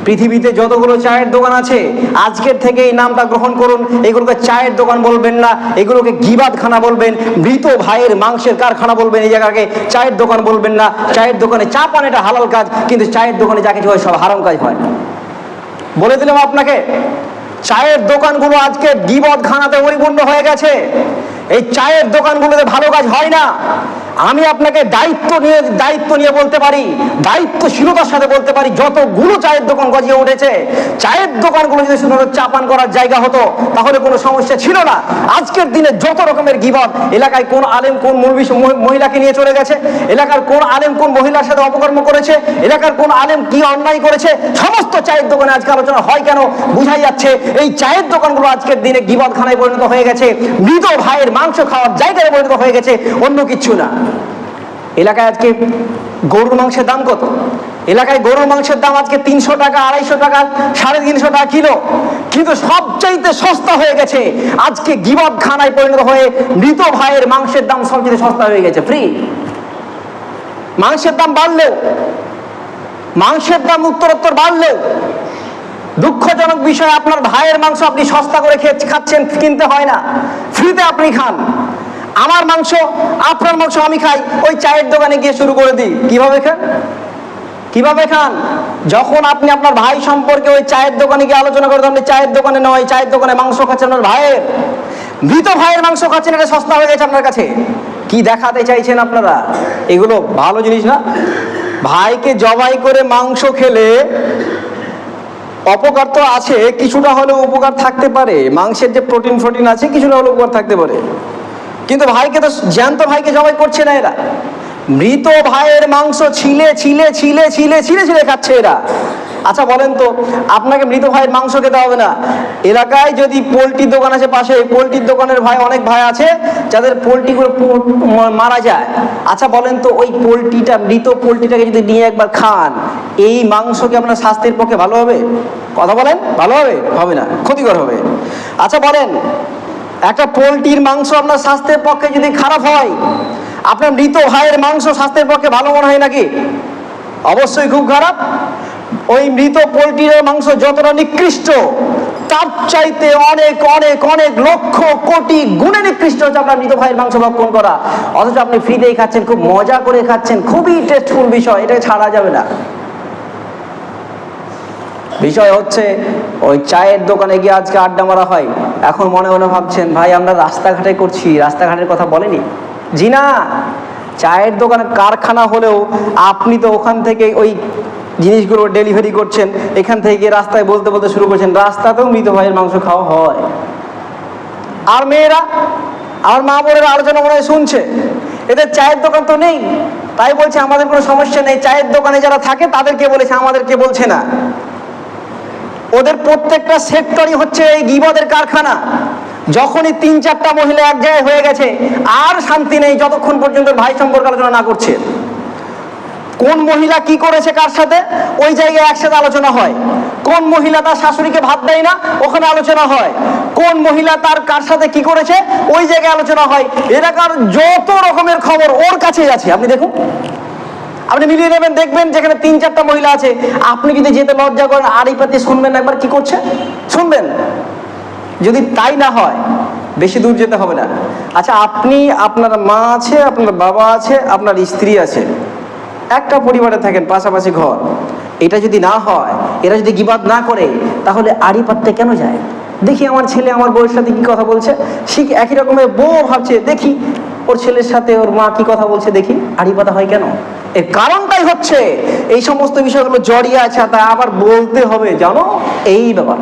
পৃথিবীতে যতগুলো চায়ের দোকান আছে আজকের থেকে এই নামটা গ্রহণ করুন, এগুলোকে চায়ের দোকান বলবেন না, এগুলোকে গিবাদখানা বলবেন, মৃত ভাইয়ের মাংসের কারখানা বলবেন, এই জায়গাকে চায়ের দোকান বলবেন না। চায়ের দোকানে চা পান এটা হালাল কাজ, কিন্তু চায়ের দোকানে যা কিছু হয় সব হারাম কাজ হয়। বলে দিলাম আপনাকে, চায়ের দোকানগুলো আজকে গিবতখানাতে পরিপূর্ণ হয়ে গেছে। এই চায়ের দোকানগুলোতে ভালো কাজ হয় না। আমি আপনাকে দায়িত্ব নিয়ে বলতে পারি, দায়িত্বশীলতার সাথে বলতে পারি, যতগুলো চায়ের দোকান গজিয়ে উঠেছে, চায়ের দোকানগুলো যদি শুধু চা পান করার জায়গা হতো তাহলে কোনো সমস্যা ছিল না। আজকের দিনে যত রকমের গিবত, এলাকায় কোন আলেম কোন মহিলাকে নিয়ে চলে গেছে, এলাকার কোন আলেম কোন মহিলার সাথে অপকর্ম করেছে, এলাকার কোন আলেম কি অন্যায় করেছে, সমস্ত চায়ের দোকানে আজকে আলোচনা হয়। কেন? বুঝাই যাচ্ছে এই চায়ের দোকানগুলো আজকের দিনে গিবতখানায় পরিণত হয়ে গেছে, মৃত ভাইয়ের মাংস খাওয়ার জায়গায় পরিণত হয়ে গেছে, অন্য কিচ্ছু না। এলাকায় আজকে গরুর মাংসের দাম কত? এলাকায় গরুর মাংসের দাম আজকে 300 টাকা, 250 টাকা, 350 টাকা কিলো, কিন্তু সবচাইতে সস্তা হয়ে গেছে আজকে গিবতখানায় পরিণত হয়ে মৃত ভাইয়ের মাংসের দাম সবচেয়ে সস্তা হয়ে গেছে, ফ্রি। মাংসের দাম বাড়লেও, মাংসের দাম উত্তরোত্তর বাড়লেও দুঃখজনক বিষয়, আপনার ভাইয়ের মাংস আপনি সস্তা করে খাচ্ছেন, কিনতে হয় না, ফ্রিতে আপনি খান। আমার মাংস, আপনার মাংস আমি খাই, ওই চায়ের দোকানে গিয়ে শুরু করে দিই। কিভাবে খান? যখন আপনি আপনার ভাই সম্পর্কে ওই চায়ের দোকানে গিয়ে আলোচনা করতেন, আপনি চায়ের দোকানে নয়, চায়ের দোকানে মাংস খাচ্ছেন আপনার ভাইয়ের, মৃত ভাইয়ের মাংস খাচ্ছেন, এটা সস্তা হয়ে গেছে আপনার কাছে। কি দেখাতে চাইছেন আপনারা? এগুলো ভালো জিনিস না। ভাইকে জবাই করে মাংস খেলে অপকার তো আছে, কিছুটা হলেও উপকার থাকতে পারে, মাংসের যে প্রোটিন আছে কিছুটা হলেও উপকার থাকতে পারে, কিন্তু ভাইকে তো, জ্যান্ত ভাইকে জবাই করছে না এরা, মৃত ভাইয়ের মাংস ছিলে খাচ্ছে এরা। আচ্ছা বলেন তো, আপনাকে মৃত ভাইয়ের মাংস খেতে হবে না। এলাকায় যদি পোলট্রির দোকান আছে পাশে, পোলট্রির দোকানের ভাই, অনেক ভাই আছে যাদের পোলট্রিগুলো মারা যায়। আচ্ছা বলেন তো, ওই পোলট্রিটা, মৃত পোলট্রিটাকে যদি নিয়ে একবার খান, এই মাংস কি আপনার স্বাস্থ্যের পক্ষে ভালো হবে? কথা বলেন, ভালো হবে? হবে না, ক্ষতিকর হবে। আচ্ছা বলেন, একটা পোলট্রির মাংস আপনার স্বাস্থ্যের পক্ষে যদি খারাপ হয়, আপনার মৃত ভাইয়ের মাংস স্বাস্থ্যের পক্ষে ভালো মনে হয় নাকি? অবশ্যই খুব খারাপ। ওই মৃত পোলট্রির মাংস যতটা নিকৃষ্ট, তার চাইতে অনেক অনেক অনেক লক্ষ কোটি গুণে নিকৃষ্ট হচ্ছে আপনার মৃত ভাইয়ের মাংস ভক্ষণ করা। অথচ আপনি ফ্রিতেই খাচ্ছেন, খুব মজা করে খাচ্ছেন, খুবই টেস্টফুল বিষয়, এটাকে ছাড়া যাবে না। বিষয় হচ্ছে, ওই চায়ের দোকানে গিয়ে আজকে আড্ডা মারা হয়, এখন মনে মনে ভাবছেন ভাই আমরা রাস্তাঘাটে করছি, রাস্তাঘাটের কথা বলেনি। জি না, চায়ের দোকানে কারখানা হলেও আপনি তো ওখান থেকে ওই জিনিসগুলো ডেলিভারি করছেন, এখান থেকে রাস্তায় বলতে বলতে শুরু করছেন, রাস্তাতেও মৃত ভাইয়ের মাংস খাওয়া হয়। আর মেয়েরা, আমার মা বোনেরা আলোচনা মনে হয় শুনছে, এদের চায়ের দোকান তো নেই, তাই বলছে আমাদের কোনো সমস্যা নেই, চায়ের দোকানে যারা থাকে তাদেরকে বলেছে, আমাদেরকে বলছে না। ওদের প্রত্যেকটা সেক্টরই হচ্ছে এই গিবতের কারখানা। যখনই 3-4টা মহিলা এক জায়গায় হয়ে গেছে, আর শান্তি নেই যতক্ষণ পর্যন্ত ভাই সম্পর্কে আলোচনা না করছে। কোন মহিলা কি করেছে কার সাথে, ওই জায়গায় একসাথে আলোচনা হয়। কোন মহিলা তার শাশুড়িকে ভাত দেয় না, ওখানে আলোচনা হয়। কোন মহিলা তার কার সাথে কি করেছে, ওই জায়গায় আলোচনা হয়। এলাকার যত রকমের খবর ওর কাছেই আছে। আপনি দেখুন, আপনি মিলিয়ে নেবেন, দেখবেন যেখানে 3-4টা মহিলা আছে, আপনি যদি যেতে লজ্জা করেন, আড়ি পাতি শুনবেন একবার কি করছে, শুনবেন। যদি তাই না হয়, বেশি দূর যেতে হবে না। আচ্ছা, আপনি, আপনার মা আছে, আপনার বাবা আছে, আপনার স্ত্রী আছে, একটা পরিবারে থাকেন, পাশাপাশি ঘর, এটা যদি না হয়, এরা যদি গিবাদ না করে, তাহলে আড়ি পাততে কেন যায়? দেখি আমার ছেলে আমার বউয়ের সাথে কি কথা বলছে, ঠিক একই রকমের বউ ভাবছে, দেখি ওর ছেলের সাথে ওর মা কি কথা বলছে, দেখি আড়ি পাতা হয় কেন? এর কারণটাই হচ্ছে এই সমস্ত বিষয়গুলো জড়িয়ে আছে, তা আবার বলতে হবে, জানো, এই ব্যাপার।